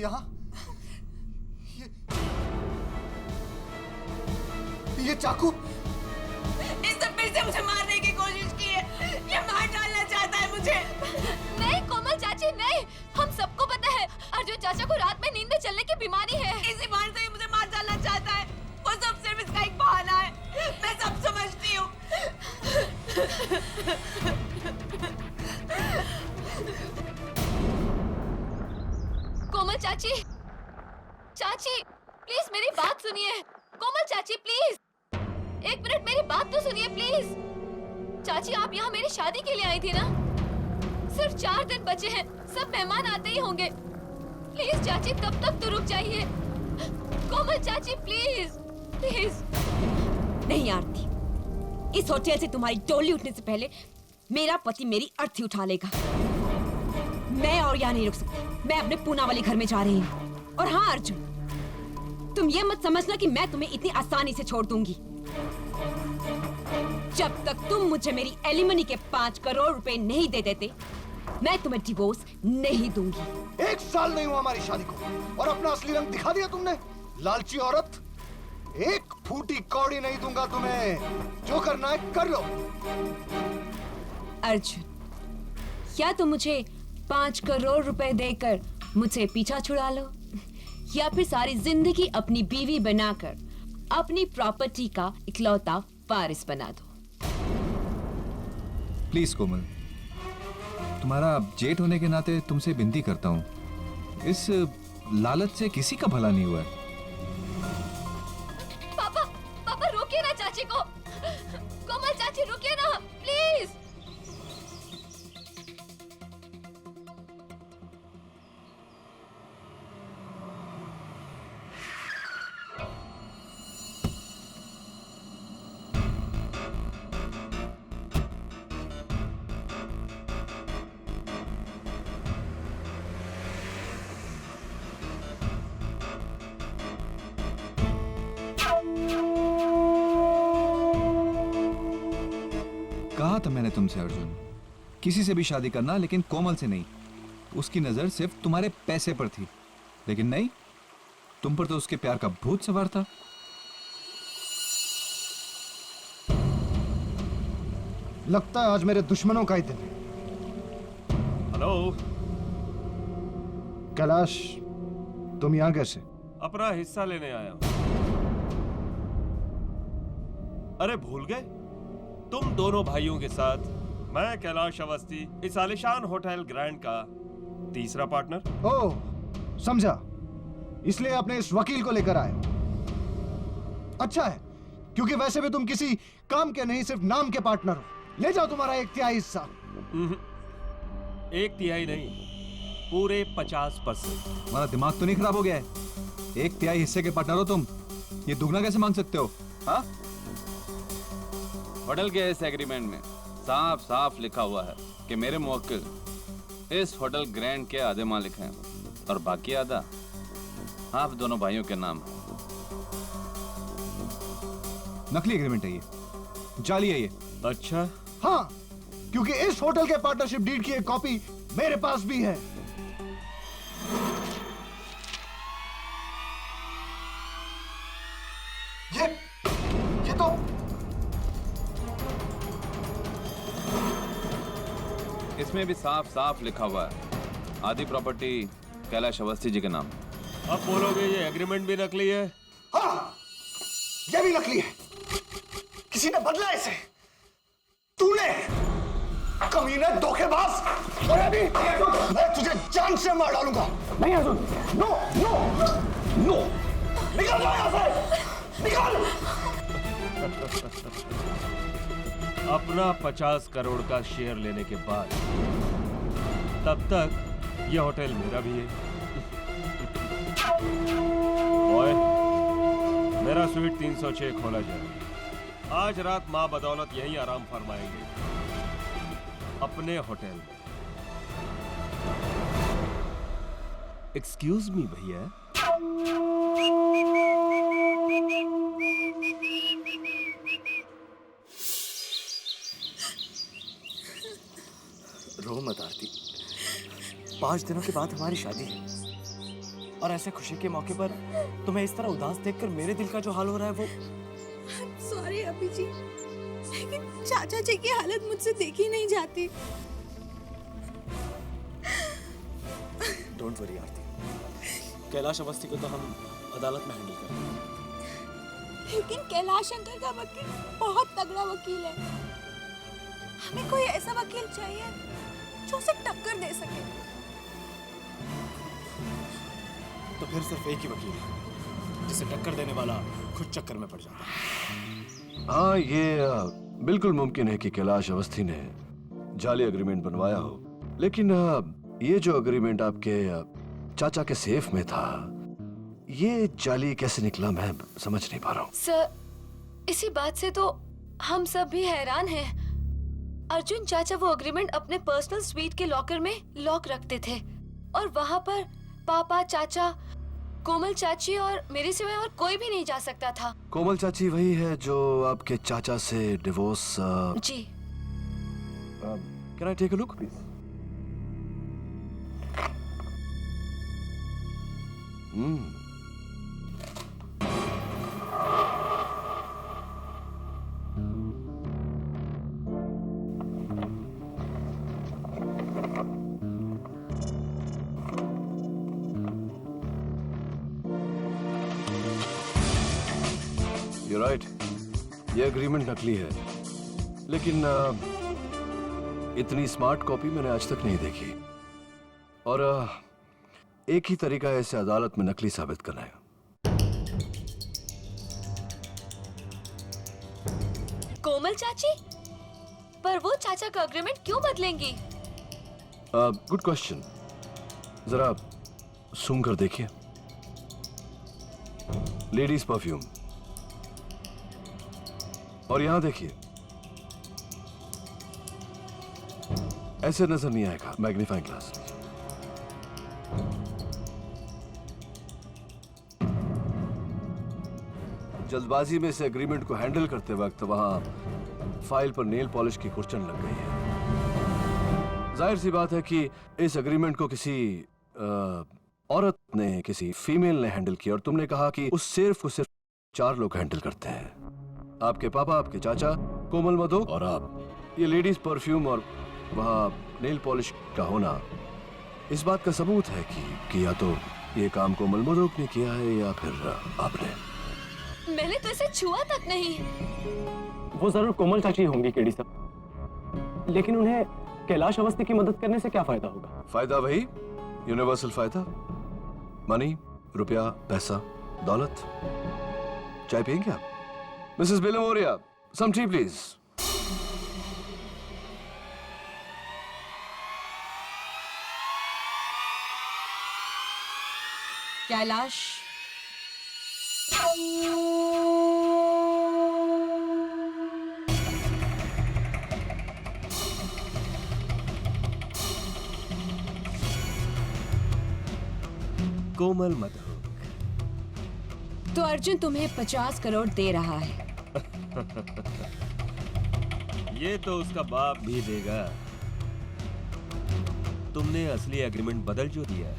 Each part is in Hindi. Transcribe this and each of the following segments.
यहाँ? ये चाकू? इसने फिर से मुझे मारने की कोशिश की है। ये मार डालना चाहता है मुझे। नहीं कोमल चाची नहीं, हम सबको पता है अर्जुन चाचा को रात में नींद में चलने की बीमारी है। इसी बार से मुझे मार डालना चाहता है। वो सब सिर्फ इसका एक बहाना है। मैं सब समझती हूँ। कोमल चाची, चाची प्लीज मेरी बात सुनिए। कोमल चाची प्लीज एक मिनट मेरी बात तो सुनिए प्लीज। चाची आप यहाँ मेरी शादी के लिए आई थी ना? सिर्फ 4 दिन बचे हैं, सब मेहमान आते ही होंगे। प्लीज चाची तब तक तो रुक जाइए। कोमल चाची प्लीज प्लीज। नहीं आरती, इस होटल से तुम्हारी डोली उठने से पहले मेरा पति मेरी अर्थी उठा लेगा। मैं और यहाँ नहीं रुक सकती। मैं अपने पूना वाले घर में जा रही हूँ। और हाँ अर्जुन, तुम ये मत समझना कि मैं तुम्हें इतनी आसानी से छोड़ दूंगी। जब तक तुम मुझे मेरी एलिमनी के 5 करोड़ रुपए नहीं दे देते, मैं तुम्हें डिवोर्स नहीं दूंगी। 1 साल नहीं हुआ हमारी शादी को और अपना असली रंग दिखा दिया तुमने। लालची औरत, 1 फूटी कौड़ी नहीं दूंगा तुम्हें। जो करना है कर लो। अर्जुन, या तुम मुझे 5 करोड़ रुपए देकर मुझसे पीछा छुड़ा लो, या फिर सारी जिंदगी अपनी बीवी बनाकर अपनी प्रॉपर्टी का इकलौता वारिस बना दो। प्लीज कोमल, तुम्हारा जेठ होने के नाते तुमसे विनती करता हूँ, इस लालच से किसी का भला नहीं हुआ है। पापा पापा रोकिए ना चाची को। कोमल चाची रुकिए ना प्लीज। कहा था मैंने तुमसे अर्जुन, किसी से भी शादी करना लेकिन कोमल से नहीं। उसकी नजर सिर्फ तुम्हारे पैसे पर थी, लेकिन नहीं, तुम पर तो उसके प्यार का भूत सवार था। लगता है आज मेरे दुश्मनों का ही दिन है। हेलो कैलाश, तुम यहाँ कैसे? अपना हिस्सा लेने आया हूं। अरे भूल गए, तुम दोनों भाइयों के साथ मैं कैलाश अवस्थी इस आलिशान होटल ग्रैंड का तीसरा पार्टनर। ओह, समझा। इसलिए अपने इस वकील को लेकर आए। अच्छा है, क्योंकि वैसे भी तुम किसी काम के नहीं, सिर्फ नाम के पार्टनर हो। ले जाओ तुम्हारा 1/3 हिस्सा। 1/3 नहीं, पूरे 50%। तुम्हारा दिमाग तो नहीं खराब हो गया है? 1/3 हिस्से के पार्टनर हो तुम, ये दुगना कैसे मांग सकते हो? हाँ, होटल के इस एग्रीमेंट में साफ साफ लिखा हुआ है कि मेरे मुवक्किल इस होटल ग्रैंड के आधे मालिक हैं और बाकी आधा आप दोनों भाइयों के नाम है। नकली एग्रीमेंट है ये, जाली है ये। अच्छा, हाँ, क्योंकि इस होटल के पार्टनरशिप डीड की एक कॉपी मेरे पास भी है। ये तो इसमें भी साफ साफ लिखा हुआ है आधी प्रॉपर्टी कैलाश अवस्थी जी के नाम। अब बोलोगे ये एग्रीमेंट भी नकली है? हाँ, ये भी नकली है। किसी ने बदला इसे। तूने, कमीने, धोखेबाज। और अभी मैं तुझे जान से मार डालूंगा। नहीं अर्जुन, नो नो नो, निकल जाओ यहाँ से, निकल। अपना 50 करोड़ का शेयर लेने के बाद तब तक यह होटल मेरा भी है। ओए, मेरा स्वीट 306 खोला जाए। आज रात माँ बदौलत यहीं आराम फरमाएंगे अपने होटल में। एक्सक्यूज मी भैया। रो मत आरती, 5 दिनों के बाद हमारी शादी है। और ऐसे खुशी के मौके पर तुम्हें इस तरह उदास देखकर मेरे दिल का जो हाल हो रहा है वो। सॉरी अभी जी, लेकिन चाचा जी की हालत मुझसे देखी नहीं जाती। डोंट वरी आरती, कैलाश अवस्थी को तो हम अदालत में हैंडल करेंगे। लेकिन कैलाश अंकल का वकील बहुत तगड़ा वकील है। हमें कोई ऐसा वकील चाहिए जो उसे टक्कर दे सके। तो फिर सिर्फ एक ही वकील है जिसे टक्कर देने वाला खुद चक्कर में पड़ जाता है। हाँ, ये बिल्कुल मुमकिन है कि कैलाश अवस्थी ने जाली एग्रीमेंट बनवाया हो, लेकिन ये जो एग्रीमेंट आपके चाचा के सेफ में था, ये जाली कैसे निकला मैं समझ नहीं पा रहा हूँ। सर, इसी बात से तो हम सब भी हैरान हैं। अर्जुन चाचा वो एग्रीमेंट अपने पर्सनल स्वीट के लॉकर में लॉक रखते थे और वहाँ पर पापा, चाचा, कोमल चाची और मेरे सिवाय और कोई भी नहीं जा सकता था। कोमल चाची वही है जो आपके चाचा से डिवोर्स। जी। Can I take a look please? You're right. ये एग्रीमेंट नकली है, लेकिन इतनी स्मार्ट कॉपी मैंने आज तक नहीं देखी। और एक ही तरीका है इसे अदालत में नकली साबित करना है। कोमल चाची? पर वो चाचा का एग्रीमेंट क्यों बदलेंगी? Good question. जरा सूंघ कर देखिए। Ladies perfume. और यहां देखिए, ऐसे नजर नहीं आएगा। Magnifying glass. जल्दबाजी में इस एग्रीमेंट को हैंडल करते वक्त वहां फाइल पर नेल पॉलिश की कुर्चन लग गई है। जाहिर सी बात है कि इस एग्रीमेंट को किसी औरत ने, किसी फीमेल ने हैंडल किया, और तुमने कहा कि उस सेफ को सिर्फ 4 लोग हैंडल करते हैं। आपके पापा, आपके चाचा, कोमल मधोक और आप। ये लेडीज परफ्यूम और वहाँ नेल पॉलिश का होना इस बात का सबूत है कि या तो ये काम कोमल मधोक ने किया है या फिर आपने। मैंने तो इसे छुआ तक नहीं। वो जरूर कोमल चाची होंगी केडी साहब, लेकिन उन्हें कैलाश अवस्थी की मदद करने से क्या फायदा होगा? फायदा वही यूनिवर्सल फायदा, मनी, रुपया, पैसा, दौलत। चाय पियेंगे आप? Mrs Belmoria, some tea please. Kailash, Komal Madhuk. तो अर्जुन तुम्हें 50 करोड़ दे रहा है। ये तो उसका बाप भी देगा। तुमने असली एग्रीमेंट बदल जो दिया है।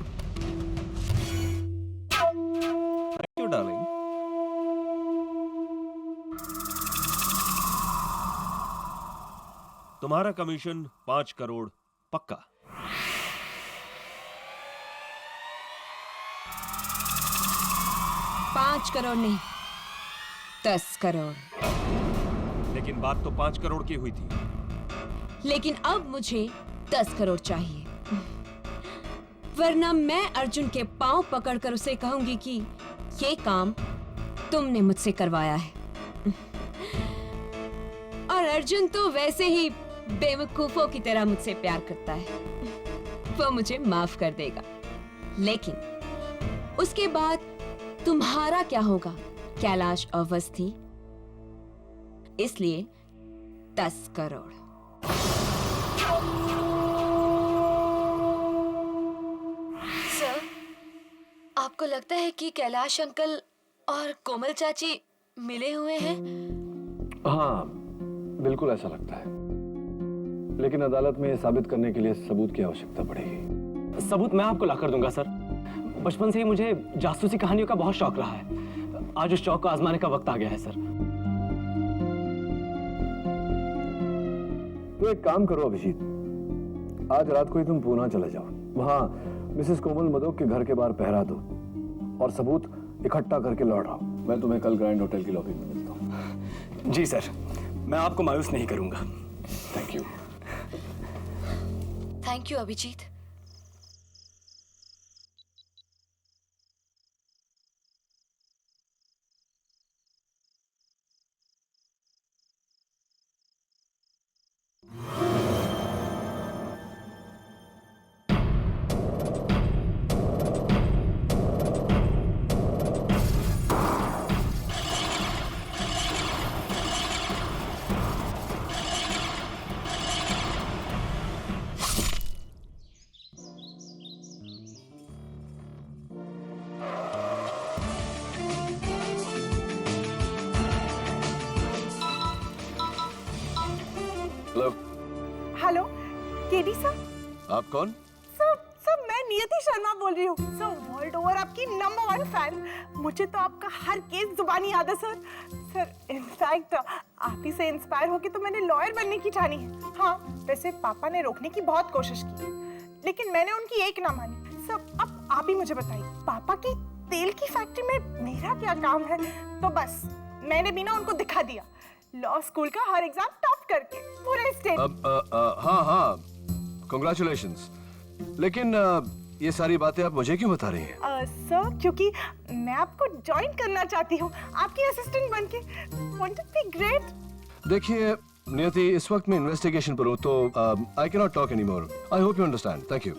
Thank you darling. तुम्हारा कमीशन 5 करोड़ पक्का। $5 करोड़ नहीं, 10 करोड़। लेकिन बात तो 5 करोड़ की हुई थी। लेकिन अब मुझे 10 करोड़ चाहिए, वरना मैं अर्जुन के पांव पकड़कर उसे कहूंगी कि ये काम तुमने मुझसे करवाया है। और अर्जुन तो वैसे ही बेवकूफों की तरह मुझसे प्यार करता है, वो मुझे माफ कर देगा। लेकिन उसके बाद तुम्हारा क्या होगा कैलाश अवस्थी? इसलिए 10 करोड़। सर, आपको लगता है कि कैलाश अंकल और कोमल चाची मिले हुए हैं? हाँ, बिल्कुल ऐसा लगता है, लेकिन अदालत में साबित करने के लिए सबूत की आवश्यकता पड़ेगी। सबूत मैं आपको लाकर दूंगा सर। बचपन से ही मुझे जासूसी कहानियों का बहुत शौक रहा है। आज उस शौक को आजमाने का वक्त आ गया है सर। तो एक काम करो अभिजीत, आज रात को ही तुम पूना चले जाओ, वहां मिसेस कोमल मदोक के घर के बाहर पहरा दो और सबूत इकट्ठा करके लौट आओ। मैं तुम्हें कल ग्रैंड होटल की लॉबी में मिलता हूँ। जी सर, मैं आपको मायूस नहीं करूंगा। Thank you. Thank you Abhijeet. Hello. Hello KD sir. आप कौन? सर मैं नियति शर्मा बोल रही हूँ सर, वर्ल्ड ओवर आपकी नंबर 1 फैन। मुझे तो आपका हर केस जुबानी याद है सर इनफैक्ट आप ही से इंस्पायर होके तो मैंने लॉयर बनने की ठानी है। हाँ वैसे पापा ने रोकने की बहुत कोशिश की लेकिन मैंने उनकी एक ना मानी। सर अब आप ही मुझे बताइए, पापा की तेल की फैक्ट्री में मेरा क्या काम है? तो बस मैंने भी ना उनको दिखा दिया, लॉ स्कूल का हर एग्जाम टॉप करके पूरे स्टेट। हाँ कांग्रेचुलेशंस। लेकिन ये सारी बातें आप मुझे क्यों बता रही हैं? सर क्योंकि मैं आपको ज्वाइन करना चाहती हूँ आपकी असिस्टेंट बनके। Won't it be great? देखिए नियति, इस वक्त मैं इन्वेस्टिगेशन पर हूँ तो I can not talk anymore. I hope you understand. Thank you.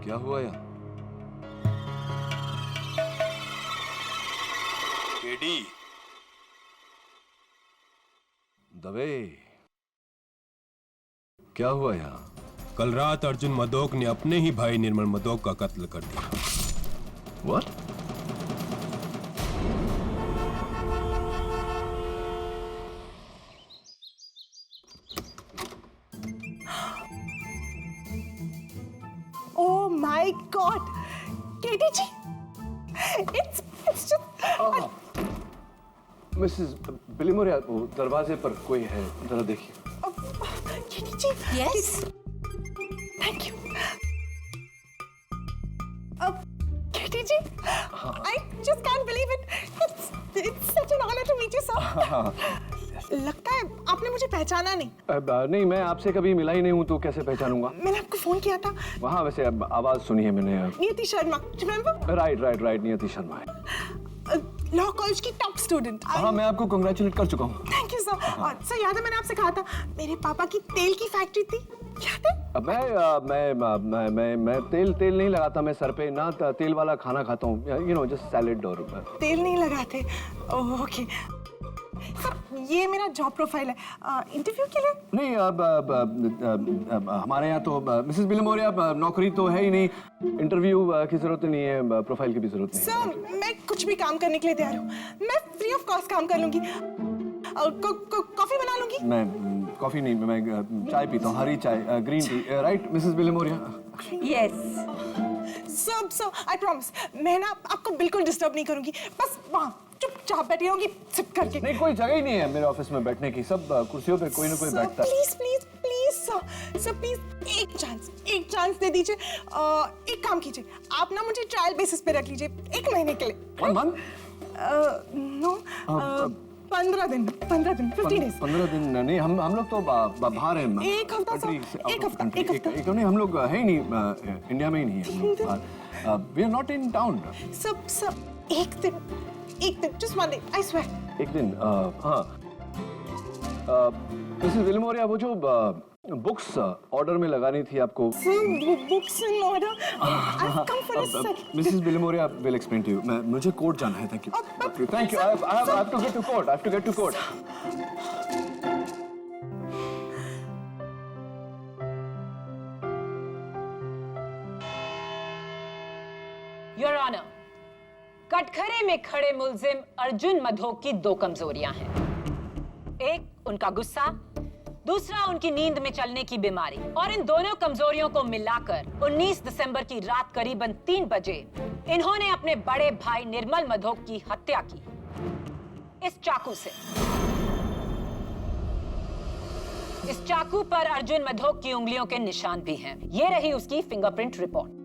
क्या हुआ यहाँ? केडी, दबे, क्या हुआ यहाँ? कल रात अर्जुन मदोक ने अपने ही भाई निर्मल मदोक का कत्ल कर दिया। What? Oh my God, KD ji, it's just Mrs Bilimoria, वो दरवाजे पर कोई है, जरा देखिए। KD ji. Yes? Thank you. KD ji, I just can't believe it. It's such an honor to meet you, sir. लगता है आपने मुझे पहचाना नहीं। नहीं, मैं आपसे कभी मिला ही नहीं हूँ तो कैसे पहचानूंगा? मैंने आपको फोन किया था। वहाँ वैसे आवाज सुनी है मैंने। नियति शर्मा, remember? राइट, नियति शर्मा है। लॉ कॉलेज की टॉप स्टूडेंट। हाँ, मैं आपको कांग्रेचुलेट कर चुका हूँ। Thank you sir. सर याद है मैंने आपसे कहा था मेरे पापा की तेल की फैक्ट्री थी, याद है? मैं तेल नहीं लगाता मैं सर पे, ना तेल वाला खाना खाता हूँ, यू नो जस्ट सैलेड और। तेल नहीं लगाते? ओके सर, ये मेरा जॉब प्रोफाइल है इंटरव्यू के लिए। नहीं, अब हमारे यहाँ तो मिसेस बिलिमोरिया नौकरी तो है ही नहीं, इंटरव्यू की जरूरत नहीं है, प्रोफाइल की भी जरूरत नहीं। सर मैं कुछ भी काम करने के लिए तैयार हूँ, मैं फ्री ऑफ कॉस्ट काम कर लूंगी, कॉफी बना लूंगी। मैं कॉफी नहीं, मैं चाय पीता हूँ, हरी चाय, green tea. Right Mrs Bilimoria? Yes. Sir I promise मैं ना आपको बिल्कुल डिस्टर्ब नहीं करूंगी, बस वहाँ चुपचाप बैठी रहूंगी सिप करके। नहीं, कोई जगह ही नहीं है मेरे ऑफिस में बैठने की, सब कुर्सियों पे कोई ना कोई बैठता है। प्लीज सर प्लीज एक चांस दे दीजिए। एक काम कीजिए, आप ना मुझे ट्रायल बेसिस पे रख लीजिए 1 महीने के लिए। 1 month? नो 15 दिन 15 days। 15 दिन नहीं, हम लोग तो बाहर हैं। एक हफ्ता नहीं, हम लोग है ही नहीं, इंडिया में ही नहीं है। We are not in town. सब एक दिन एक दिन, just one day, I swear. एक दिन हाँ मिसेस विल्मोरिया, वो जो बुक्स ऑर्डर में लगानी थी आपको। Books in order. I've come for a second. Mrs Wilmoria will explain to you. मुझे कोर्ट जाना है। Thank you. Thank you. I have to get to court. I have to get to court. Your honour, कटघरे में खड़े मुल्जिम अर्जुन मधोक की दो कमजोरियां हैं। एक उनका गुस्सा, दूसरा उनकी नींद में चलने की बीमारी। और इन दोनों कमजोरियों को मिलाकर 19 दिसंबर की रात करीबन 3 बजे इन्होंने अपने बड़े भाई निर्मल मधोक की हत्या की, इस चाकू से। इस चाकू पर अर्जुन मधोक की उंगलियों के निशान भी हैं। ये रही उसकी फिंगरप्रिंट रिपोर्ट।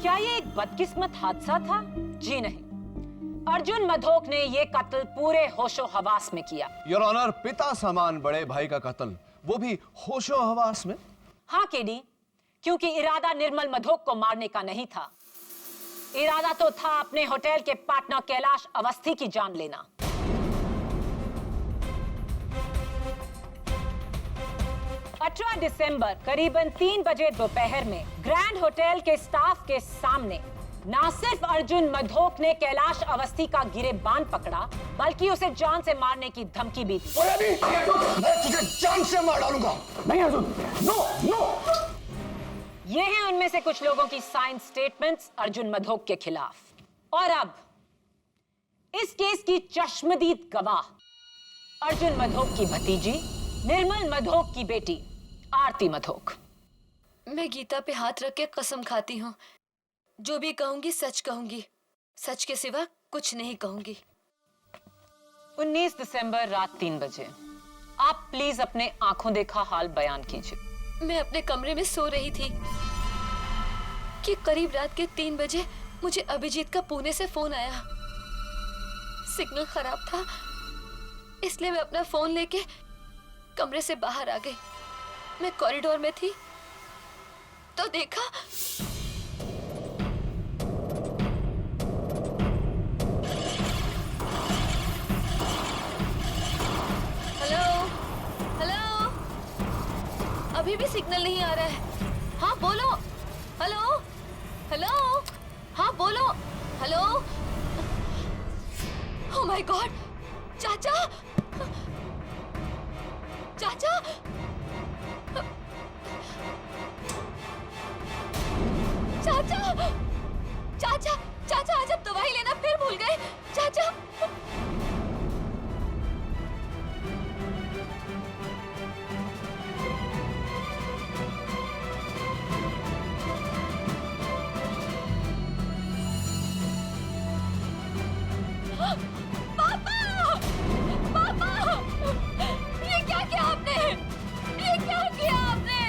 क्या ये एक बदकिस्मत हादसा था? जी नहीं, अर्जुन मधोक ने ये कत्ल पूरे होशो हवास में किया। योर ऑनर, पिता समान बड़े भाई का कत्ल, वो भी होशो हवास में। हाँ केडी, क्योंकि इरादा निर्मल मधोक को मारने का नहीं था। इरादा तो था अपने होटल के पार्टनर कैलाश अवस्थी की जान लेना। दिसंबर करीबन 3 बजे दोपहर में ग्रैंड होटल के स्टाफ के सामने ना सिर्फ अर्जुन मधोक ने कैलाश अवस्थी का गिरेबान पकड़ा, बल्कि उसे जान से मारने की धमकी भी दी। मैं तुझे जान से मार डालूंगा। नहीं अर्जुन, नो नो। ये हैं उनमें से कुछ लोगों की साइन स्टेटमेंट्स अर्जुन मधोक के खिलाफ। और अब इस केस की चश्मदीद गवाह अर्जुन मधोक की भतीजी निर्मल मधोक की बेटी आरती मधोक। मैं गीता पे हाथ रख के कसम खाती हूँ, जो भी कहूंगी सच कहूंगी, सच के सिवा कुछ नहीं कहूंगी। 19 दिसंबर रात 3 बजे आप प्लीज अपने आंखों देखा हाल बयान कीजिए। मैं अपने कमरे में सो रही थी कि करीब रात के 3 बजे मुझे अभिजीत का पुणे से फोन आया। सिग्नल खराब था, इसलिए मैं अपना फोन लेके कमरे से बाहर आ गई। मैं कॉरिडोर में थी तो देखा हेलो हेलो, अभी भी सिग्नल नहीं आ रहा है। हाँ बोलो, हेलो हेलो, हाँ बोलो, हेलो। ओह माय गॉड, चाचा चाचा चाचा चाचा चाचा, आज आप दवाई लेना फिर भूल गए। चाचा पापा पापा, ये क्या किया आपने? ये क्या किया आपने?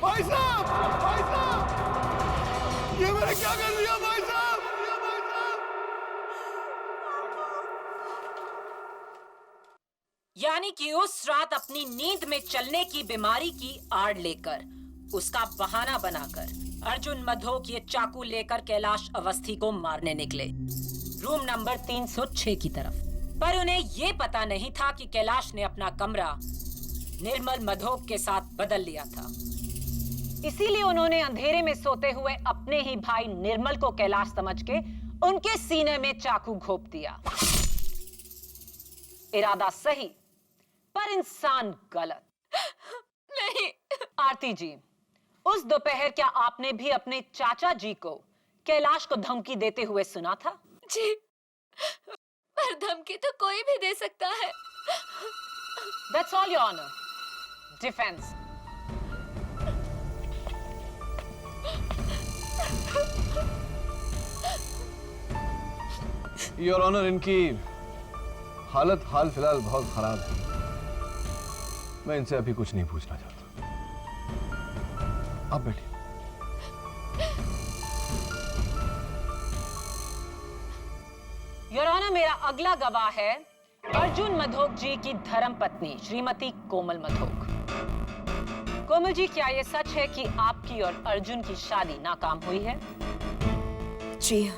भाई साहब, भाई साहब, ये मैंने क्या कर दिया भाई साहब? यानी कि उस रात अपनी नींद में चलने की बीमारी की आड़ लेकर, उसका बहाना बनाकर अर्जुन मधोक ये चाकू लेकर कैलाश अवस्थी को मारने निकले, रूम नंबर 306 की तरफ। पर उन्हें ये पता नहीं था कि कैलाश ने अपना कमरा निर्मल मधोक के साथ बदल लिया था। इसीलिए उन्होंने अंधेरे में सोते हुए अपने ही भाई निर्मल को कैलाश समझ के उनके सीने में चाकू घोंप दिया। इरादा सही, पर इंसान गलत। नहीं। आरती जी, उस दोपहर क्या आपने भी अपने चाचा जी को कैलाश को धमकी देते हुए सुना था? जी, पर धमकी तो कोई भी दे सकता है। That's all, Your Honor. Defense. Your honour, इनकी हालत हाल फिलहाल बहुत खराब है। मैं इनसे अभी कुछ नहीं पूछना चाहता। आप बैठिए। योर ऑनर, मेरा अगला गवाह है अर्जुन मधोक जी की धर्मपत्नी श्रीमती कोमल मधोक। कोमल जी, क्या ये सच है कि आपकी और अर्जुन की शादी नाकाम हुई है? जी हाँ,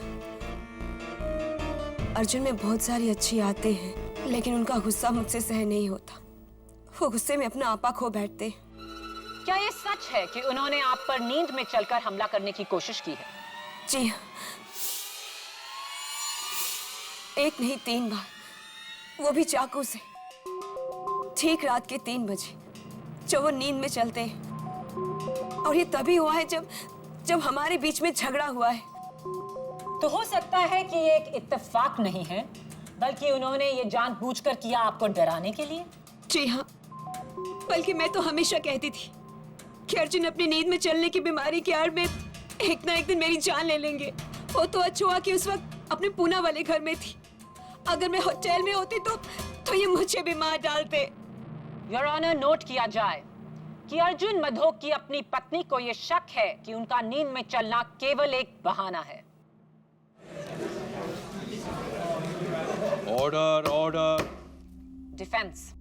अर्जुन में बहुत सारी अच्छी आदतें हैं, लेकिन उनका गुस्सा मुझसे सहन नहीं होता। वो गुस्से में अपना आपा खो बैठते। क्या ये सच है कि उन्होंने आप पर नींद में चलकर हमला करने की कोशिश की है? जी हाँ, एक नहीं 3 बार, वो भी चाकू से। ठीक रात के 3 बजे जब वो नींद में चलते हैं। और ये तभी हुआ है जब हमारे बीच में झगड़ा हुआ है। तो हो सकता है कि ये एक इत्तेफाक नहीं है, बल्कि उन्होंने ये जानबूझकर किया आपको डराने के लिए। जी हाँ, बल्कि मैं तो हमेशा कहती थी कि अर्जुन अपनी नींद में चलने की बीमारी की आड़ में एक ना एक दिन मेरी जान ले लेंगे। वो तो अच्छा हुआ कि उस वक्त अपने पूना वाले घर में थी। अगर मैं जेल में होती तो ये मुझे भी मार डालते। योर ऑनर, नोट किया जाए कि अर्जुन मधोक की अपनी पत्नी को यह शक है कि उनका नींद में चलना केवल एक बहाना है। Order, order. Defence.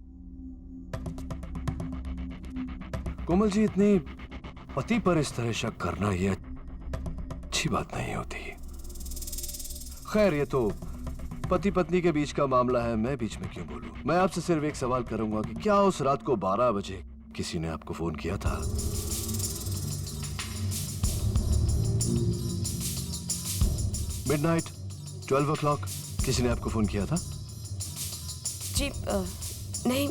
Komal ji, इतनी पति पर इस तरह शक करना ये अच्छी बात नहीं होती। खैर, ये तो पति पत्नी के बीच का मामला है, मैं बीच में क्यों बोलूं। मैं आपसे सिर्फ एक सवाल करूंगा कि क्या उस रात को 12 बजे किसी ने आपको फोन किया था? मिडनाइट 12 o'clock किसी ने आपको फोन किया था? जी नहीं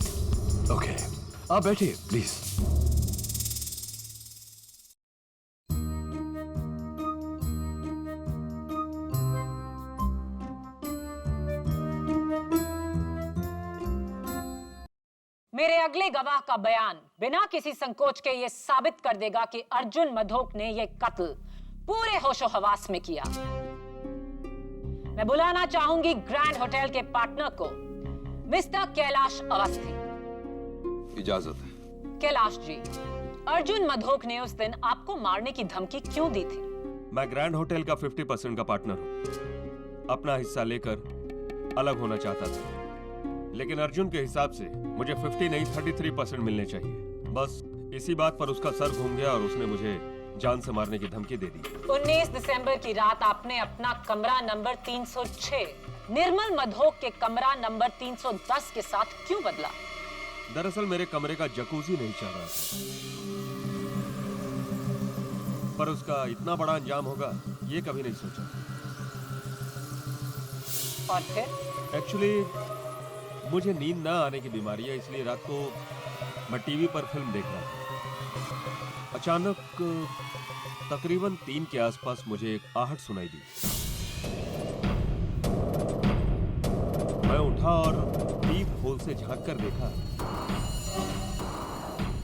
तो। ओके, आप बैठिए प्लीज। मेरे अगले गवाह का बयान बिना किसी संकोच के ये साबित कर देगा कि अर्जुन मधोक ने ये कत्ल पूरे होशो हवास में किया। मैं बुलाना चाहूंगी ग्रैंड होटल के पार्टनर को, मिस्टर कैलाश अवस्थी। इजाजत है। कैलाश जी, अर्जुन मधोक ने उस दिन आपको मारने की धमकी क्यों दी थी? मैं ग्रैंड होटल का 50% का पार्टनर हूँ। अपना हिस्सा लेकर अलग होना चाहता था, लेकिन अर्जुन के हिसाब से मुझे 50 नहीं 33% मिलने चाहिए। बस इसी बात पर उसका सर घूम गया और उसने मुझे जान से मारने की धमकी दे दी। 19 दिसंबर की रात आपने अपना कमरा नंबर 306 निर्मल मधोक के कमरा नंबर 310 के साथ क्यों बदला? दरअसल मेरे कमरे का जकूजी नहीं चल रहा था, पर उसका इतना बड़ा अंजाम होगा ये कभी नहीं सोचा। और फिर? एक्चुअली मुझे नींद ना आने की बीमारी है, इसलिए रात को मैं टीवी पर फिल्म देख रहा था। अचानक तकरीबन 3 के आसपास मुझे एक आहट सुनाई दी। मैं उठा और पीप होल से झांक कर देखा।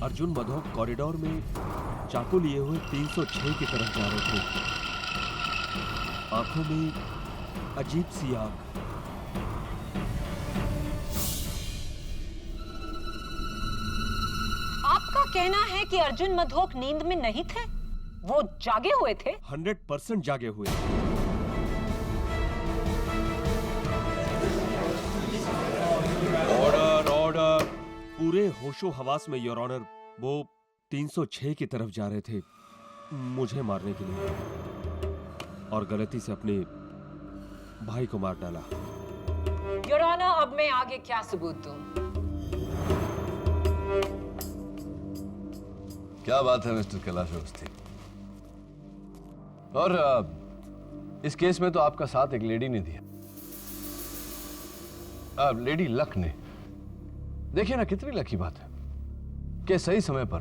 अर्जुन मधोक कॉरिडोर में चाकू लिए हुए 306 की तरफ जा रहे थे। आंखों में अजीब सी आग। आपका कहना है कि अर्जुन मधोक नींद में नहीं थे, वो जागे हुए थे? 100% जागे हुए। Order, order. पूरे होशो हवास में योर ऑनर, वो 306 की तरफ जा रहे थे मुझे मारने के लिए, और गलती से अपने भाई को मार डाला। योर ऑनर, अब मैं आगे क्या सबूत दूं? क्या बात है मिस्टर कैलाश अवस्थी। और इस केस में तो आपका साथ एक लेडी ने दिया, लेडी लक ने। देखिए ना, कितनी लकी बात है कि सही समय पर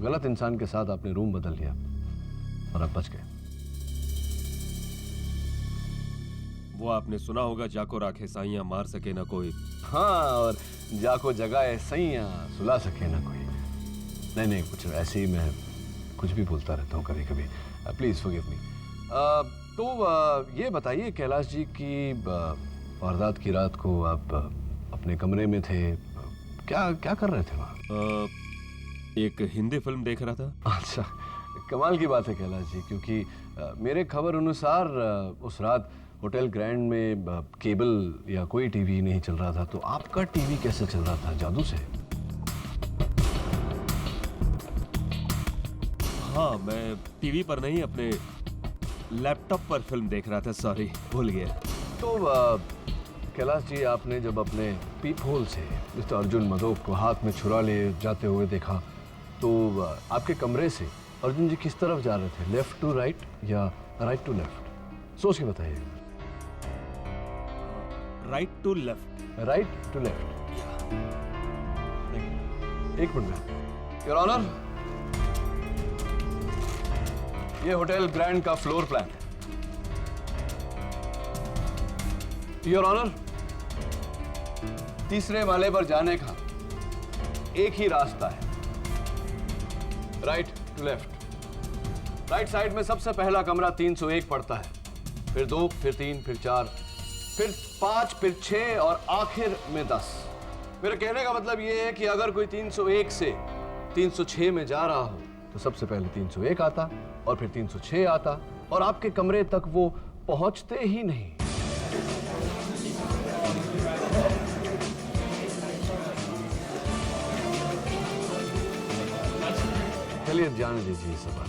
गलत इंसान के साथ आपने रूम बदल लिया और आप बच गए। वो आपने सुना होगा, जाको राखे साइयां मार सके ना कोई। हाँ, और जाको जगाए सैयां सुला सके ना कोई। नहीं, कुछ ऐसे ही मैं कुछ भी बोलता रहता हूँ कभी कभी। Please forgive me. तो ये बताइए कैलाश जी की वारदात की रात को आप अपने कमरे में थे, क्या कर रहे थे वहाँ? एक हिंदी फिल्म देख रहा था। अच्छा, कमाल की बात है कैलाश जी, क्योंकि मेरे खबर अनुसार उस रात होटल ग्रैंड में केबल या कोई टीवी नहीं चल रहा था, तो आपका टीवी कैसे चल रहा था? जादू से? हाँ, मैं टीवी पर नहीं अपने लैपटॉप पर फिल्म देख रहा था, सॉरी भूल गया। तो कैलाश जी, आपने जब अपने पीप होल से मिस्टर अर्जुन मदोक को हाथ में छुरा ले जाते हुए देखा, तो आपके कमरे से अर्जुन जी किस तरफ जा रहे थे? लेफ्ट टू राइट या राइट टू लेफ्ट? सोच के बताइए। Right to left. Right to left. एक मिनट। योर ऑनर, ये होटल ग्रैंड का फ्लोर प्लान है। योर ऑनर, तीसरे माले पर जाने का एक ही रास्ता है, right to left. Right side में सबसे पहला कमरा 301 पड़ता है, फिर 2, फिर 3, फिर 4, फिर 5, फिर 6 और आखिर में 10। मेरे कहने का मतलब यह है कि अगर कोई 301 से 306 में जा रहा हो तो सबसे पहले 301 आता और फिर 306 आता और आपके कमरे तक वो पहुंचते ही नहीं। चलिए जाने दीजिए सब बात।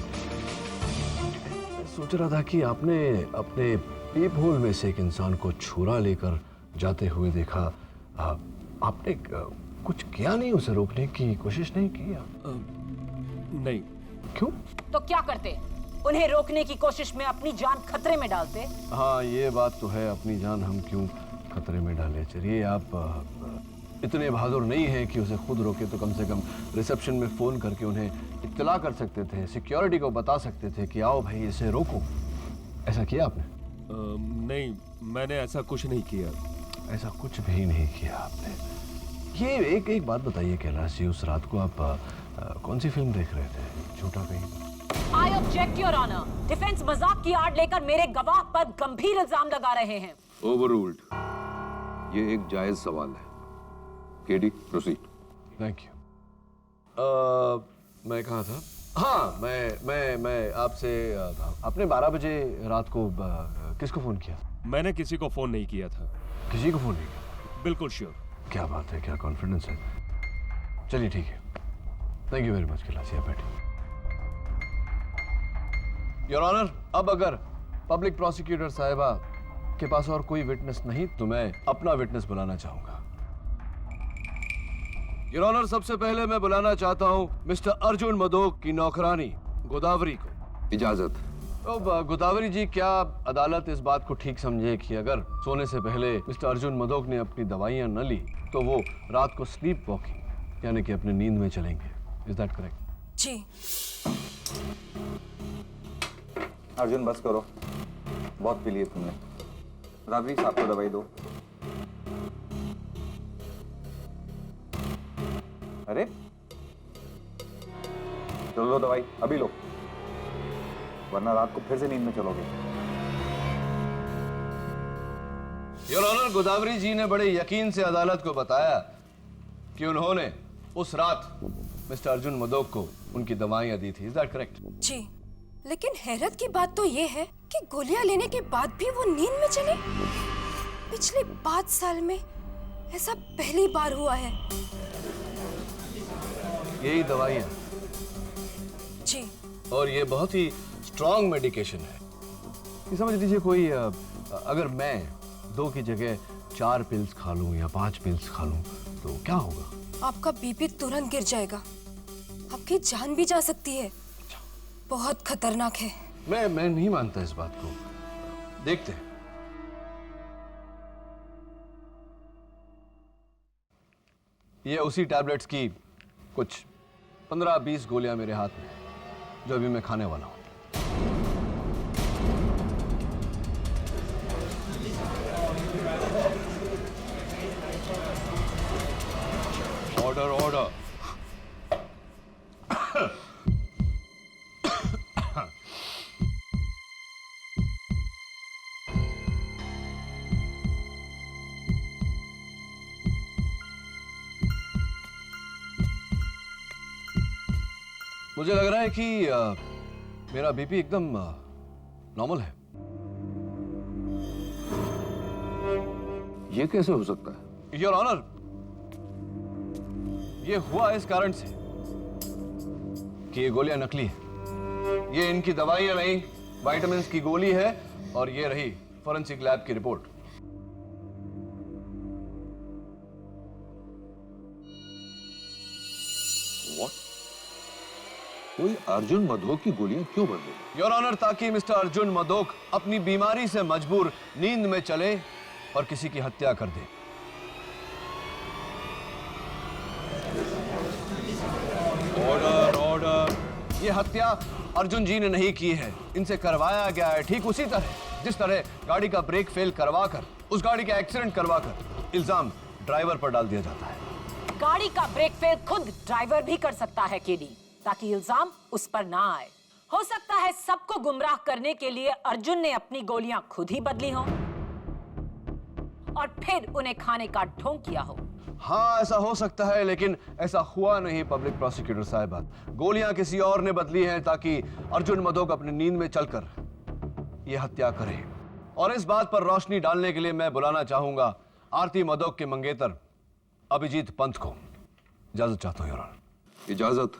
सोच रहा था कि आपने अपने पीप होल में से एक इंसान को छुरा लेकर जाते हुए देखा, आपने कुछ किया नहीं? उसे रोकने की कोशिश नहीं की? नहीं। क्यों? तो क्या करते? उन्हें रोकने की कोशिश में अपनी जान खतरे में डालते। हाँ, ये बात तो है, अपनी जान हम क्यों खतरे में डालें। चलिए, आप इतने बहादुर नहीं हैं कि उसे खुद रोके, तो कम से कम रिसेप्शन में फोन करके उन्हें इत्तला कर सकते थे, सिक्योरिटी को बता सकते थे कि आओ भाई इसे रोको। ऐसा किया आपने? नहीं, मैंने ऐसा कुछ नहीं किया। ऐसा कुछ भी नहीं किया आपने? ये एक बात बताइए कैलाश जी, उस रात को आप कौन सी फिल्म देख रहे थे? झूठा कहीं? I object your honour. Defence मजाक की आड़ लेकर मेरे गवाह पर गंभीर इल्जाम लगा रहे हैं। ओवररूल्ड। ये एक जायज सवाल है। KD, proceed. Thank you. मैं कहाँ था? हाँ, मैं आपसे आपने 12 बजे रात को किसको फोन किया? मैंने किसी को फोन नहीं किया था। किसी को फोन नहीं किया? बिल्कुल श्योर। क्या बात है, क्या कॉन्फिडेंस है। चलिए ठीक है, thank you very much Kailash, आप बैठिए। योर ऑनर, अब अगर पब्लिक प्रोसिक्यूटर साहिबा के पास और कोई विटनेस नहीं तो मैं अपना विटनेस बुलाना चाहूंगा। योर ऑनर, सबसे पहले मैं बुलाना चाहता हूं मिस्टर अर्जुन मदोक की नौकरानी गोदावरी को। इजाजत। तो गोदावरी जी, क्या अदालत इस बात को ठीक समझे कि अगर सोने से पहले मिस्टर अर्जुन मदोक ने अपनी दवाइयां न ली तो वो रात को स्लीप वॉकिंग यानी कि अपने नींद में चलेंगे? Is that correct? जी। अर्जुन बस करो, बहुत पी लिए तुमने। राबरी साहब को दवाई दो। अरे चलो लो दवाई, अभी लो, वरना रात को फिर से नींद में चलोगे। योर ऑनर, गोदावरी जी ने बड़े यकीन से अदालत को बताया कि उन्होंने उस रात मिस्टर अर्जुन मदोक को उनकी दवाइयां दी थी। Is that correct? जी, लेकिन हैरत की बात तो ये है कि गोलियां लेने के बाद भी वो नींद में चले। पिछले 5 साल में ऐसा पहली बार हुआ है। यही दवाइयां? जी। और ये बहुत ही स्ट्रॉन्ग मेडिकेशन है। ये समझ लीजिए कोई अगर मैं 2 की जगह 4 पिल्स खा लूं या 5 पिल्स खा लूं तो क्या होगा? आपका बीपी तुरंत गिर जाएगा, आपकी जान भी जा सकती है। बहुत खतरनाक है। मैं नहीं मानता इस बात को। देखते हैं। ये उसी टैबलेट्स की कुछ 15-20 गोलियां मेरे हाथ में है जो अभी मैं खाने वाला हूं। Order order. मुझे लग रहा है कि मेरा बीपी एकदम नॉर्मल है। ये कैसे हो सकता है? योर ऑनर, ये हुआ इस कारण से कि ये गोलियां नकली है। ये इनकी दवाइयां नहीं, विटामिन्स की गोली है, और ये रही फोरेंसिक लैब की रिपोर्ट। What? कोई अर्जुन मधोक की गोलियां क्यों बदलेगा? योर ऑनर, ताकि मिस्टर अर्जुन मधोक अपनी बीमारी से मजबूर नींद में चले और किसी की हत्या कर दे। Order, order. ये हत्या अर्जुन जी ने नहीं की है, इनसे करवाया गया है। ठीक उसी तरह जिस तरह गाड़ी का ब्रेक फेल करवाकर, उस गाड़ी का एक्सीडेंट करवाकर इल्जाम ड्राइवर पर डाल दिया जाता है। गाड़ी का ब्रेक फेल खुद ड्राइवर भी कर सकता है केडी, ताकि इल्जाम उस पर ना आए। हो सकता है सबको गुमराह करने के लिए अर्जुन ने अपनी गोलियां खुद ही बदली हो और फिर उन्हें खाने का ढोंग किया हो। हाँ, ऐसा हो सकता है, लेकिन ऐसा हुआ नहीं पब्लिक प्रोसिक्यूटर साहिबा। गोलियां किसी और ने बदली हैं ताकि अर्जुन मधोक अपनी नींद में चलकर यह हत्या करे। और इस बात पर रोशनी डालने के लिए मैं बुलाना चाहूंगा आरती मधोक के मंगेतर अभिजीत पंत को। इजाजत चाहता हूं योर ऑनर। इजाजत।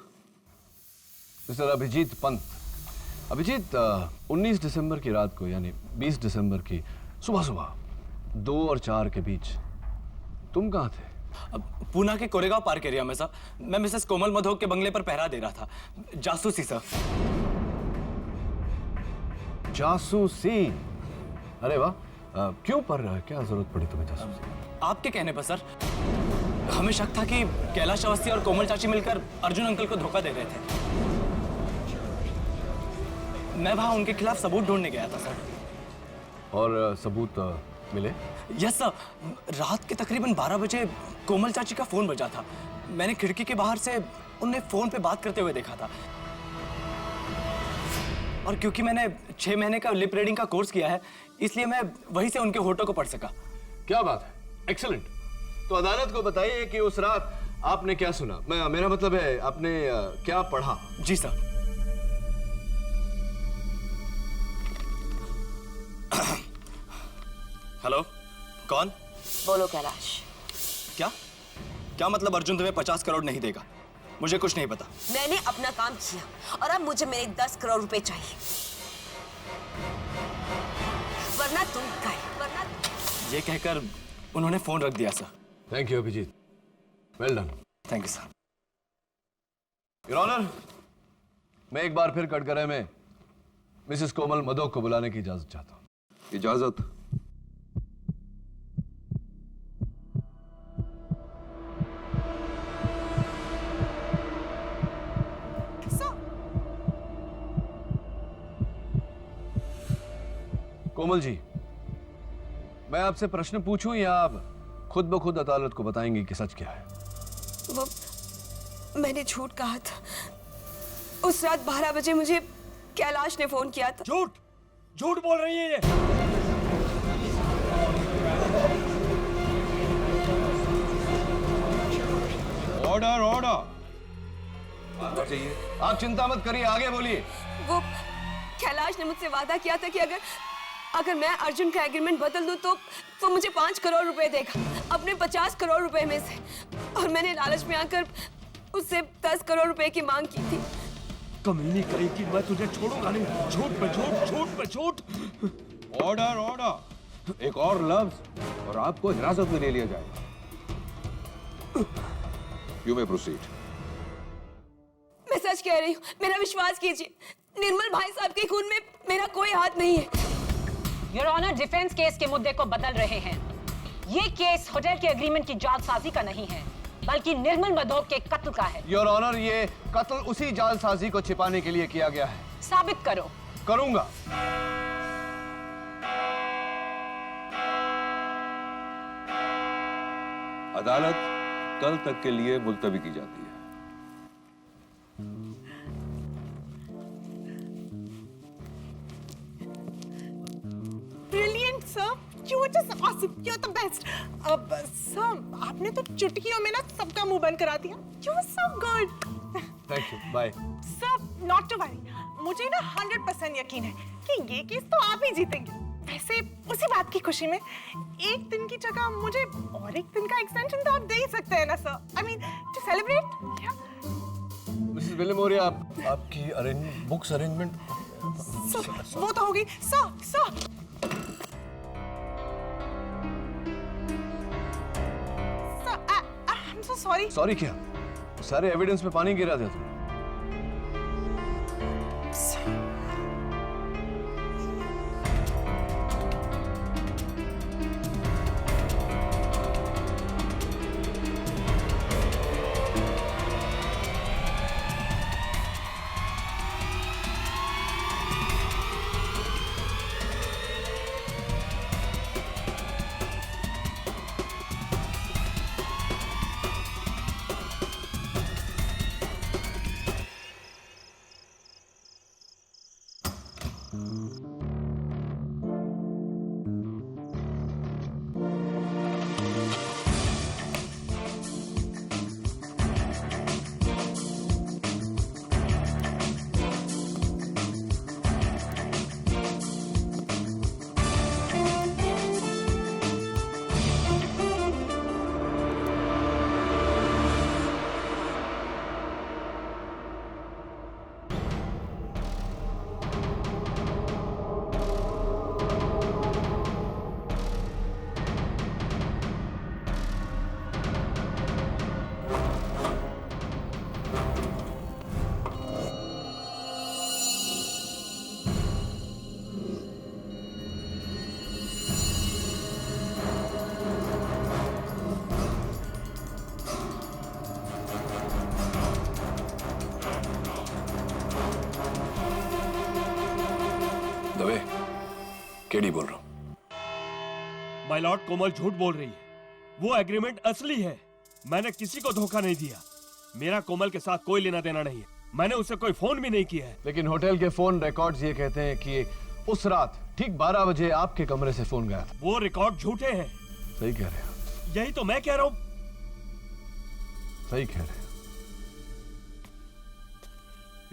मिस्टर अभिजीत पंत। अभिजीत, 19 दिसंबर की रात को, यानी 20 दिसंबर की सुबह सुबह 2 और 4 के बीच तुम कहां थे? पूना के कोरेगांव पार्क एरिया में सर। मैं मिसेस कोमल मधोक के बंगले पर पहरा दे रहा था, जासूसी सर। जासूसी? अरे वाह, क्यों पर क्या जरूरत पड़ी तुम्हें जासूसी? आपके कहने पर सर। हमें शक था कि कैलाश अवस्थी और कोमल चाची मिलकर अर्जुन अंकल को धोखा दे रहे थे। मैं वहां उनके खिलाफ सबूत ढूंढने गया था सर। और सबूत मिले? Yes sir. रात के तकरीबन 12 बजे कोमल चाची का फोन बजा था। मैंने खिड़की के बाहर से उन्हें फोन पे बात करते हुए देखा था। और क्योंकि मैंने 6 महीने का लिप रीडिंग का कोर्स किया है, इसलिए मैं वहीं से उनके होठों को पढ़ सका। क्या बात है, एक्सीलेंट। तो अदालत को बताइए कि उस रात आपने क्या सुना। मेरा मतलब है, आपने क्या पढ़ा? जी सर। हेलो, कौन? बोलो कैलाश। क्या क्या मतलब अर्जुन तुम्हें 50 करोड़ नहीं देगा? मुझे कुछ नहीं पता। मैंने अपना काम किया और अब मुझे मेरे 10 करोड़ रुपए चाहिए, वरना तुम गए, वरना। ये कहकर उन्होंने फोन रख दिया sir. Thank you Abhijeet, well done. Thank you sir. Your honour, मैं एक बार फिर कटघरे में मिसेस कोमल मधोक को बुलाने की इजाजत चाहता हूं। इजाजत। कोमल जी, मैं आपसे प्रश्न पूछूं या आप खुद ब खुद अदालत को बताएंगी कि सच क्या है? वो मैंने झूठ कहा था। उस रात 12 बजे मुझे कैलाश ने फोन किया था। झूठ झूठ बोल रही है ये। Order, order. आप चिंता मत करिए, आगे बोलिए। वो कैलाश ने मुझसे वादा किया था कि अगर मैं अर्जुन का एग्रीमेंट बदल दूं तो वो मुझे 5 करोड़ रुपए देगा, अपने 50 करोड़ रुपए में से। और मैंने लालच में आकर उससे 10 करोड़ रुपए की मांग की थी। कमीनी करेगी, मैं तुझे छोड़ूंगा नहीं। झूठ पे झूठ, झूठ पे झूठ। Order, order. एक और लफ्ज और आपको हिरासत में ले लिया जाएगा। You may proceed. मैं सच कह रही हूँ, मेरा विश्वास कीजिए। निर्मल भाई साहब के खून में मेरा कोई हाथ नहीं है। योर ऑनर, डिफेंस केस के मुद्दे को बदल रहे हैं। ये केस होटल के एग्रीमेंट की जालसाजी का नहीं है, बल्कि निर्मल मधोक के कत्ल का है। योर ऑनर, ये कत्ल उसी जालसाजी को छिपाने के लिए किया गया है। साबित करो। करूंगा। अदालत कल तक के लिए मुलतवी की जाती है। Brilliant, sir. You were just awesome. You're the best. Sir, आपने तो चुटकियों में ना सबका मुंह बंद करा दिया. You were so good. Thank you. Bye. Sir, not to worry. मुझे ना 100% यकीन है कि ये केस तो आप ही जीतेंगे. वैसे उसी बात की खुशी में एक दिन की जगह मुझे और एक दिन का एक्सटेंशन तो आप दे ही सकते हैं ना sir. I mean to celebrate. Mrs Vilimoria, आपकी बुक्स अरेंजमेंट वो तो हो गई sir. I'm so sorry. Sorry क्या? सारे एविडेंस में पानी गिरा दिया तुम। दवे, केडी बोल रहा हूं। माय लॉर्ड, कोमल झूठ बोल रही है। वो एग्रीमेंट असली है। मैंने किसी को धोखा नहीं दिया। मेरा कोमल के साथ कोई लेना देना नहीं है। मैंने उसे कोई फोन भी नहीं किया है। लेकिन होटल के फोन रिकॉर्ड्स ये कहते हैं कि उस रात ठीक 12 बजे आपके कमरे से फोन गया। वो रिकॉर्ड झूठे हैं। सही कह रहे हैं। यही तो मैं कह रहा हूं। सही कह रहे हैं।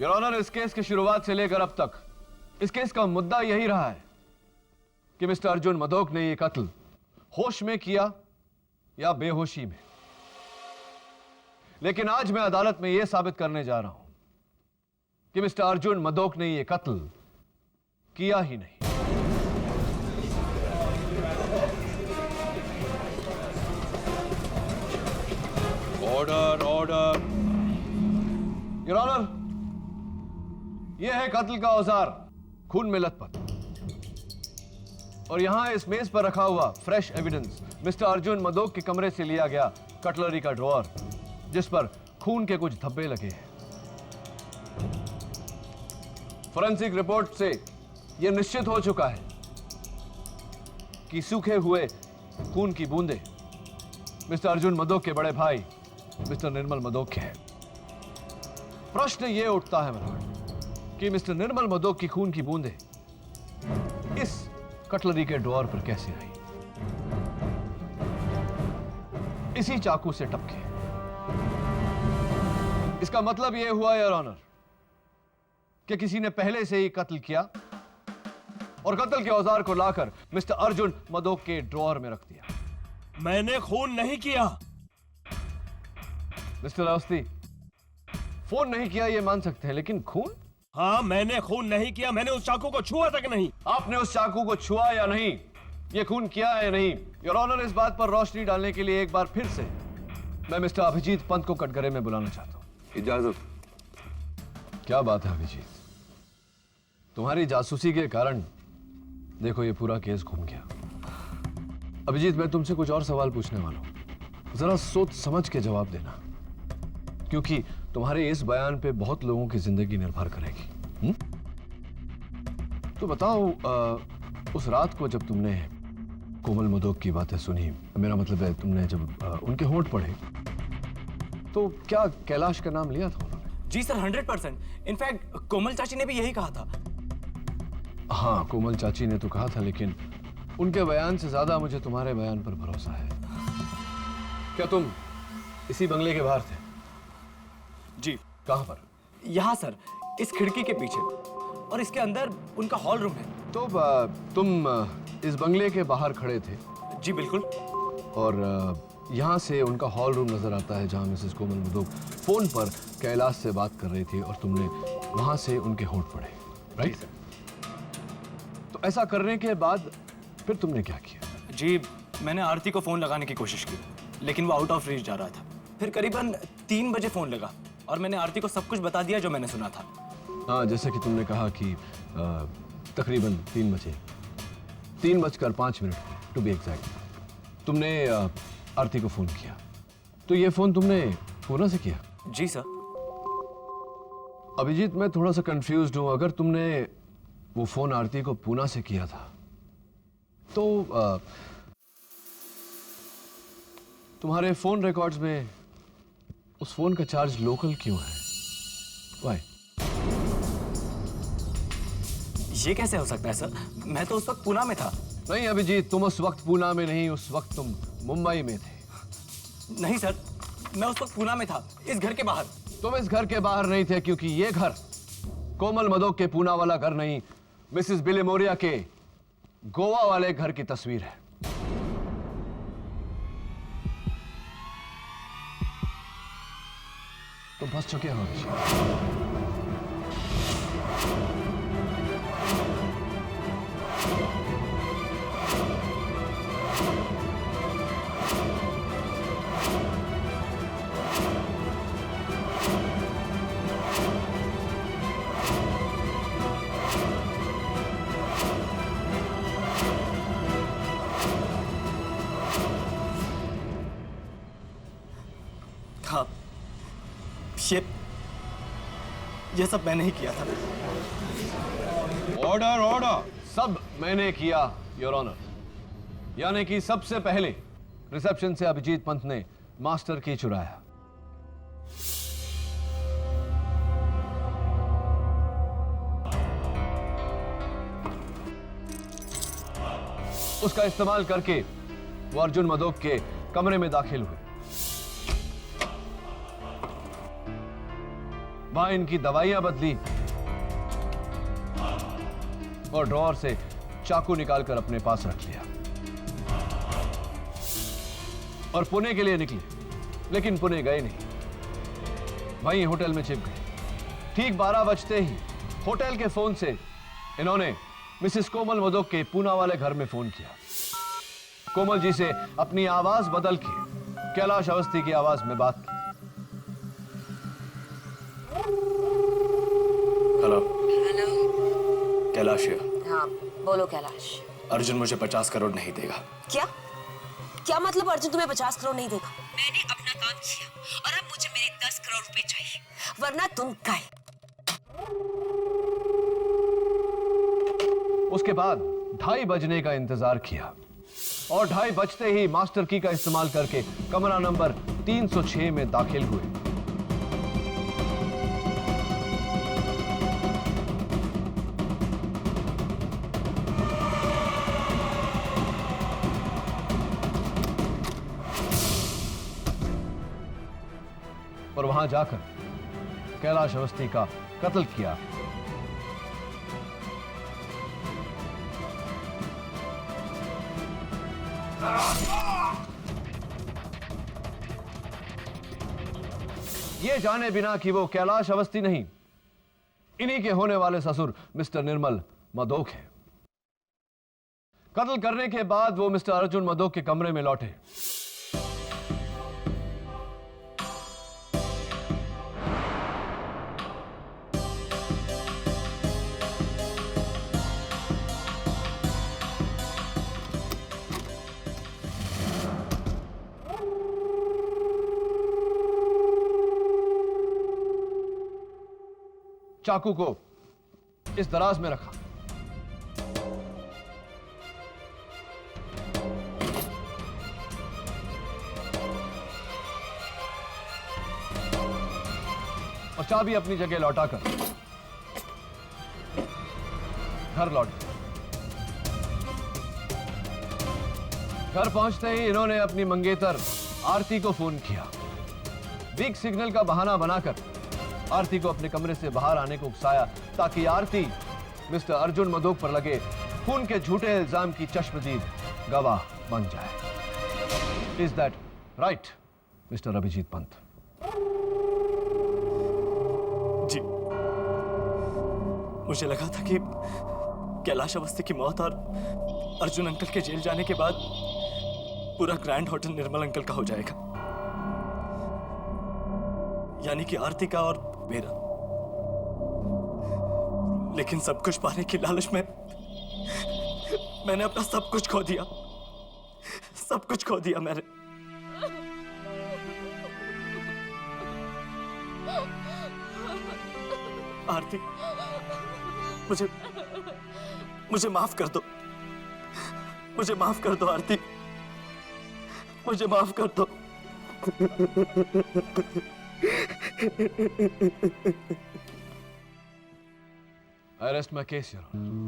योर ऑनर, इस केस की शुरुआत से लेकर अब तक इस केस का मुद्दा यही रहा है कि मिस्टर अर्जुन मदोक ने यह कत्ल होश में किया या बेहोशी में। लेकिन आज मैं अदालत में यह साबित करने जा रहा हूं कि मिस्टर अर्जुन मदोक ने यह कत्ल किया ही नहीं। Order, order. योर ऑनर, यह है कत्ल का औजार, खून में लथपथ। और यहां इस मेज पर रखा हुआ fresh evidence mister Arjun Madok के कमरे से लिया गया कटलरी का ड्रॉअर, जिस पर खून के कुछ धब्बे लगे हैं। फोरेंसिक रिपोर्ट से यह निश्चित हो चुका है कि सूखे हुए खून की बूंदें मिस्टर अर्जुन मदोक के बड़े भाई मिस्टर निर्मल मदोक के हैं। प्रश्न यह उठता है मेरा कि मिस्टर निर्मल मदोक की खून की बूंदें इस कटलरी के ड्रॉअर पर कैसे आई? इसी चाकू से टपके। इसका मतलब यह हुआ योर ऑनर कि किसी ने पहले से ही कत्ल किया और कत्ल के औजार को लाकर मिस्टर अर्जुन मदोक के ड्रॉअर में रख दिया। मैंने खून नहीं किया। मिस्टर अवस्थी, फोन नहीं किया यह मान सकते हैं, लेकिन खून? हाँ, मैंने खून नहीं किया। मैंने उस चाकू को छुआ तक नहीं। आपने उस चाकू को छुआ या नहीं, यह खून किया है या नहीं, योर ऑनर, इस बात पर रोशनी डालने के लिए एक बार फिर से मैं मिस्टर अभिजीत पंत को कटघरे में बुलाना चाहता हूं। इजाजत। क्या बात है अभिजीत, तुम्हारी जासूसी के कारण देखो ये पूरा केस घूम गया। अभिजीत, मैं तुमसे कुछ और सवाल पूछने वाला हूं, जरा सोच समझ के जवाब देना, क्योंकि तुम्हारे इस बयान पे बहुत लोगों की जिंदगी निर्भर करेगी। तो बताओ, उस रात को जब तुमने कोमल मदोक की बातें सुनी, मेरा मतलब है तुमने जब उनके होंठ पढ़े, तो क्या कैलाश का नाम लिया था उन्होंने? जी सर, 100%। इनफैक्ट कोमल चाची ने भी यही कहा था। हाँ, कोमल चाची ने तो कहा था, लेकिन उनके बयान से ज्यादा मुझे तुम्हारे बयान पर भरोसा है। क्या तुम इसी बंगले के बाहर थे? जी। कहां पर? यहां सर, इस खिड़की के पीछे, और इसके अंदर उनका हॉल रूम है। तो तुम इस बंगले के बाहर खड़े थे? जी बिल्कुल। और यहाँ से उनका हॉल रूम नजर आता है जहाँ मिसेस कोमल मधोक फोन पर कैलाश से बात कर रही थी और तुमने वहाँ से उनके होंठ पड़े, राइट? तो ऐसा करने के बाद फिर तुमने क्या किया? जी मैंने आरती को फोन लगाने की कोशिश की, लेकिन वो आउट ऑफ रीच जा रहा था। फिर करीबन 3 बजे फोन लगा और मैंने आरती को सब कुछ बता दिया जो मैंने सुना था। हाँ, जैसे कि तुमने कहा कि तकरीबन 3 बजे, 3:05 टू बी एग्जैक्ट, तुमने आरती को फोन किया। तो ये फोन तुमने पूना से किया? जी सर। अभिजीत, मैं थोड़ा सा कंफ्यूज्ड हूं। अगर तुमने वो फोन आरती को पूना से किया था तो तुम्हारे फोन रिकॉर्ड्स में उस फोन का चार्ज लोकल क्यों है? Why? ये कैसे हो सकता है सर? मैं तो उस वक्त पूना में था। नहीं अभिजीत, तुम उस वक्त पूना में नहीं, उस वक्त तुम मुंबई में थे। नहीं सर, मैं उस वक्त पूना में था, इस घर के बाहर। तुम इस घर के बाहर नहीं थे क्योंकि ये घर कोमल मधोक के पूना वाला घर नहीं, मिसेस बिलेमोरिया के गोवा वाले घर की तस्वीर है। तुम फंस चुके हो अभिजीत। हाँ, ये सब मैंने ही किया था। ऑर्डर ऑर्डर, सब मैंने किया योर ऑनर। यानी कि सबसे पहले रिसेप्शन से अभिजीत पंत ने मास्टर की चुराया, उसका इस्तेमाल करके वो अर्जुन मधोक के कमरे में दाखिल हुए। वहां इनकी दवाइयां बदली और ड्रॉअर से चाकू निकालकर अपने पास रख लिया और पुणे के लिए निकले, लेकिन पुणे गए नहीं, वहीं होटल में छिप गए। ठीक 12 बजते ही होटल के फोन से इन्होंने मिसेस कोमल मधोक के पूना वाले घर में फोन किया। कोमल जी से अपनी आवाज बदल के कैलाश अवस्थी की आवाज में बात की। हेलो। हेलो। कैलाश है। हाँ बोलो कैलाश। अर्जुन मुझे 50 करोड़ नहीं देगा। क्या क्या मतलब अर्जुन तुम्हें 50 करोड़ नहीं देगा? मैंने अपना काम किया और अब मुझे मेरे 10 करोड़ रुपए चाहिए, वरना तुम गए। उसके बाद 2:30 बजने का इंतजार किया और 2:30 बजते ही मास्टर की का इस्तेमाल करके कमरा नंबर 306 में दाखिल हुए। और वहां जाकर कैलाश अवस्थी का कत्ल किया। ये जाने बिना कि वो कैलाश अवस्थी नहीं, इन्हीं के होने वाले ससुर मिस्टर निर्मल मधोक है। कत्ल करने के बाद वो मिस्टर अर्जुन मधोक के कमरे में लौटे। चाकू को इस दराज में रखा, और चाबी अपनी जगह लौटाकर घर लौट गए। घर पहुंचते ही इन्होंने अपनी मंगेतर आरती को फोन किया। वीक सिग्नल का बहाना बनाकर आरती को अपने कमरे से बाहर आने को उकसाया ताकि आरती मिस्टर अर्जुन मधोक पर लगे खून के झूठे इल्जाम की चश्मदीद गवाह बन जाए। Is that right mister Abhijeet Pant? जी, मुझे लगा था कि कैलाश अवस्थी की मौत और अर्जुन अंकल के जेल जाने के बाद पूरा ग्रैंड होटल निर्मल अंकल का हो जाएगा, यानी कि आरती का और मेरा। लेकिन सब कुछ पाने की लालच में मैंने अपना सब कुछ खो दिया, सब कुछ खो दिया मैंने। आरती, मुझे माफ कर दो, मुझे माफ कर दो आरती, मुझे माफ कर दो। I rest my case, Your Honor.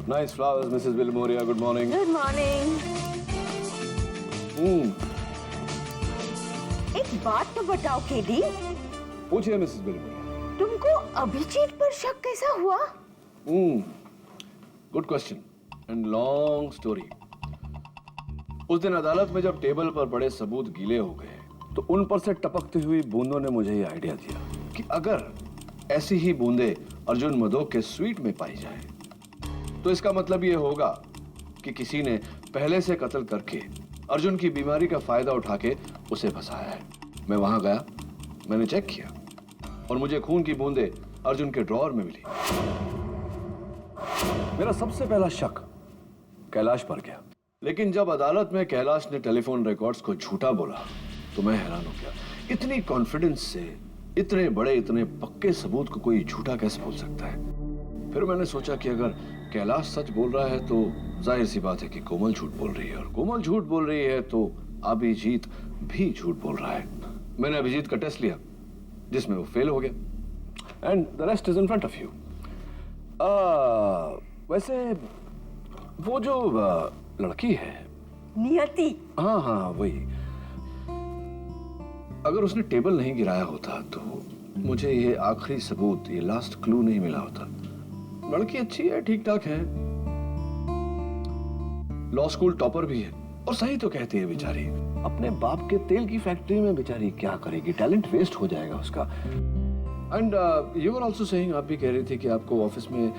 Nice flowers, Mrs. Vilmoria. Good morning. Good morning. एक बात तो बताओ केडी, पूछिए मिसेस विल्मोरिया। तुमको अभिजीत पर शक कैसा हुआ? Good question and long story. उस दिन अदालत में जब टेबल पर बड़े सबूत गीले हो गए तो उन पर से टपकती हुई बूंदों ने मुझे ये आइडिया दिया कि अगर ऐसी ही बूंदे अर्जुन मधोक के स्वीट में पाई जाए तो इसका मतलब ये होगा कि किसी ने पहले से कत्ल करके अर्जुन की बीमारी का फायदा उठा के उसे फंसाया है। मैं वहां गया, मैंने चेक किया और मुझे खून की बूंदें अर्जुन के ड्रॉअर में मिली। मेरा सबसे पहला शक कैलाश पर गया, लेकिन जब अदालत में कैलाश ने टेलीफोन रिकॉर्ड्स को झूठा बोला तो मैं हैरान हो गया। इतनी कॉन्फिडेंस से इतने बड़े इतने पक्के सबूत को कोई झूठा कैसे बोल सकता है? फिर मैंने सोचा कि अगर कैलाश सच बोल रहा है तो जाहिर सी बात है कि कोमल झूठ बोल रही है, और कोमल झूठ बोल रही है तो अभिजीत भी झूठ बोल रहा है। मैंने अभिजीत का टेस्ट लिया जिसमें वो फेल हो गया and the rest is in front of you. वैसे वो जो लड़की है नियति, हाँ हाँ वही, अगर उसने टेबल नहीं गिराया होता तो मुझे ये आखिरी सबूत, ये लास्ट क्लू नहीं मिला होता। लड़की अच्छी है, ठीक ठाक है, लॉ स्कूल टॉपर भी है, और सही तो कहती है बेचारी। अपने बाप के तेल की फैक्ट्री में बेचारी क्या करेगी, टैलेंट वेस्ट हो जाएगा उसका। And you are also saying, आप भी कह रही थी कि आपको ऑफिस में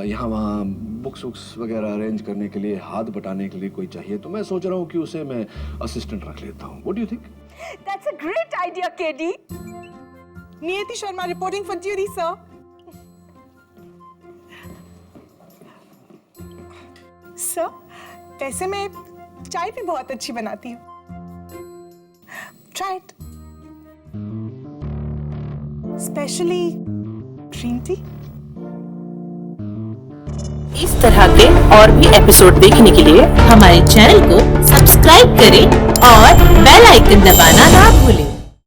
यहाँ वहाँ बुक्स वगैरह अरेंज करने के लिए, हाथ बटाने के लिए कोई चाहिए, तो मैं सोच रहा हूँ कि उसे मैं असिस्टेंट रख लेता हूँ। What do you think? That's a great idea, KD. नियति Sharma reporting for duty, sir. Sir, वैसे मैं चाय भी बहुत अच्छी बनाती हूँ। Try it. Especially green tea. इस तरह के और भी एपिसोड देखने के लिए हमारे चैनल को सब्सक्राइब करें और बेल आइकन दबाना ना भूलें।